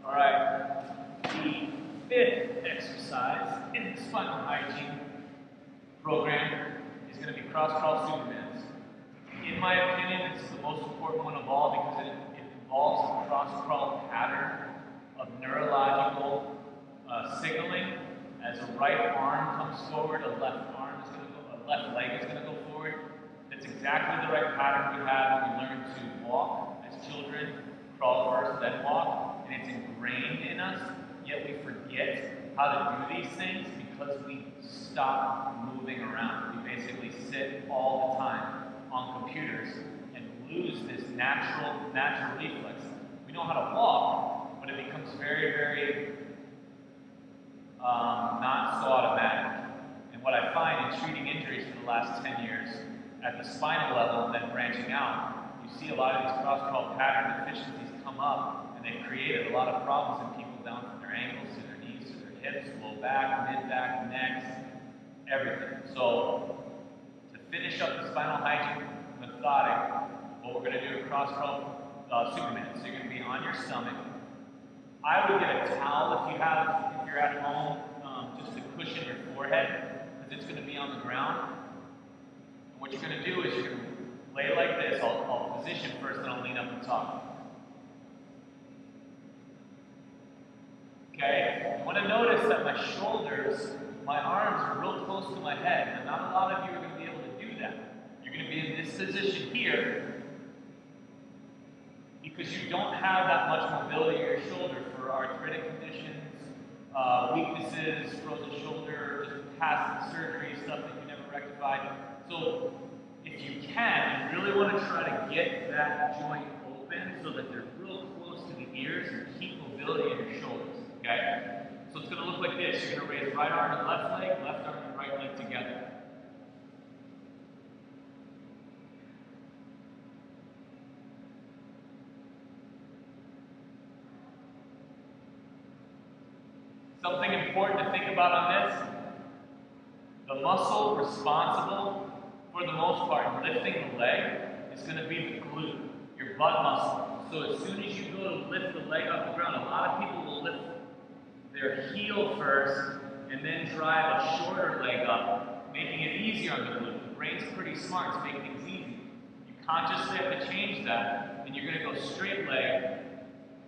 All right, the fifth exercise in the spinal hygiene program is going to be cross-crawl Supermans. In my opinion, it's the most important one of all because it involves a cross-crawl pattern of neurological signaling. As a right arm comes forward, a left leg is going to go forward. That's exactly the right pattern we had when we learned to walk as children. Crawl first, then walk, and it's ingrained in us, yet we forget how to do these things because we stop moving around. We basically sit all the time on computers and lose this natural reflex. We know how to walk, but it becomes very not so automatic. And what I find in treating injuries for the last 10 years, at the spinal level and then branching out, you see a lot of these cross-crawl pattern deficiencies come up, and they've created a lot of problems in people down from their ankles to their knees to their hips, low back, mid-back, necks, everything. So, to finish up the spinal hygiene methodic, what we're going to do is cross-crawl Superman. So you're going to be on your stomach. I would get a towel if you're at home, just to cushion your forehead, because it's going to be on the ground. And what you're going to do is you're going to lay like this. I'll position first, then I'll lean up and talk. Okay? You want to notice that my shoulders, my arms are real close to my head, and not a lot of you are going to be able to do that. You're going to be in this position here because you don't have that much mobility in your shoulder for arthritic conditions, weaknesses, frozen shoulder, just past surgery, stuff that you never rectified. So, if you can, you really want to try to get that joint open so that they're real close to the ears and keep mobility in your shoulders, okay? So it's going to look like this. You're going to raise right arm and left arm and right leg together. Something important to think about on this, the muscle responsible for the most part, lifting the leg is going to be the glute, your butt muscle. So as soon as you go to lift the leg off the ground, a lot of people will lift their heel first and then drive a shorter leg up, making it easier on the glute. The brain's pretty smart to make things easy. You consciously have to change that, and you're going to go straight leg.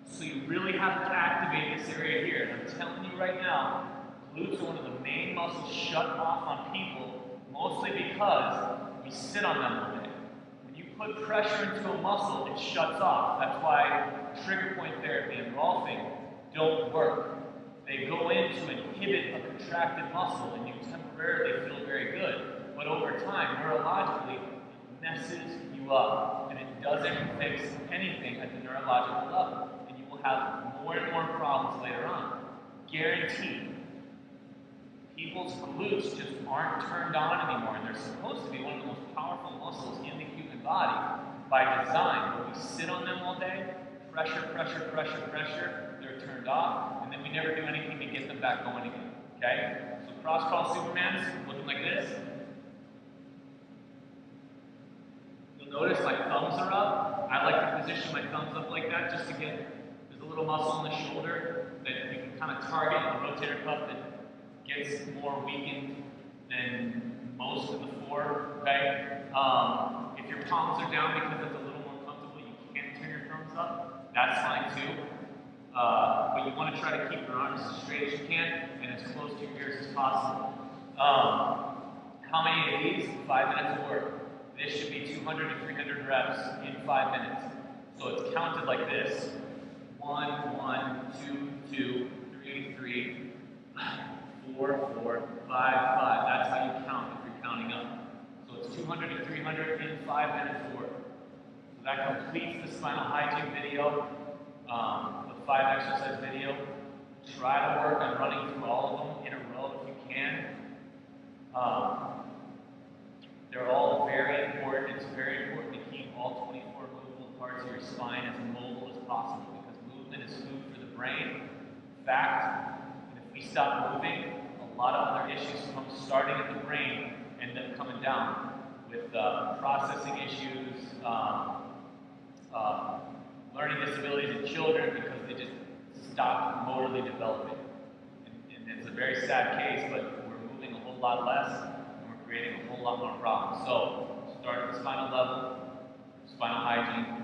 So you really have to activate this area here. And I'm telling you right now, glutes are one of the main muscles shut off on people, mostly because we sit on them all day. When you put pressure into a muscle, it shuts off. That's why trigger point therapy and rolfing don't work. They go in to inhibit a contracted muscle, and you temporarily feel very good. But over time, neurologically, it messes you up, and it doesn't fix anything at the neurological level. And you will have more and more problems later on. Guaranteed. People's glutes just aren't turned on anymore, and they're supposed to be one of the most powerful muscles in the human body by design. But we sit on them all day, pressure, they're turned off, and then we never do anything to get them back going again. Okay? So cross-crawl Supermans, looking like this. You'll notice my thumbs are up. I like to position my thumbs up like that just to get, there's a little muscle in the shoulder that we can kind of target, the rotator cuff that gets more weakened than most of the four, okay? If your palms are down because it's a little more comfortable, you can't turn your thumbs up, that's fine too. But you want to try to keep your arms as straight as you can and as close to your ears as possible. How many of these? 5 minutes of work. This should be 200 to 300 reps in 5 minutes. So it's counted like this. 1, 1, 2, 2, 3, 3, 4, 4, 5, 5. That's how you count if you're counting up. So it's 200 to 300 in 5 minutes of work. So that completes the spinal hygiene video, the 5 exercise video. Try to work on running through all of them in a row if you can. They're all very important. It's very important to keep all 24 movable parts of your spine as mobile as possible because movement is food for the brain. Fact, and if we stop moving, a lot of other issues from starting at the brain end up coming down with processing issues, learning disabilities in children because they just stopped motorly developing. And it's a very sad case, but we're moving a whole lot less, and we're creating a whole lot more problems. So, start at the spinal level, spinal hygiene,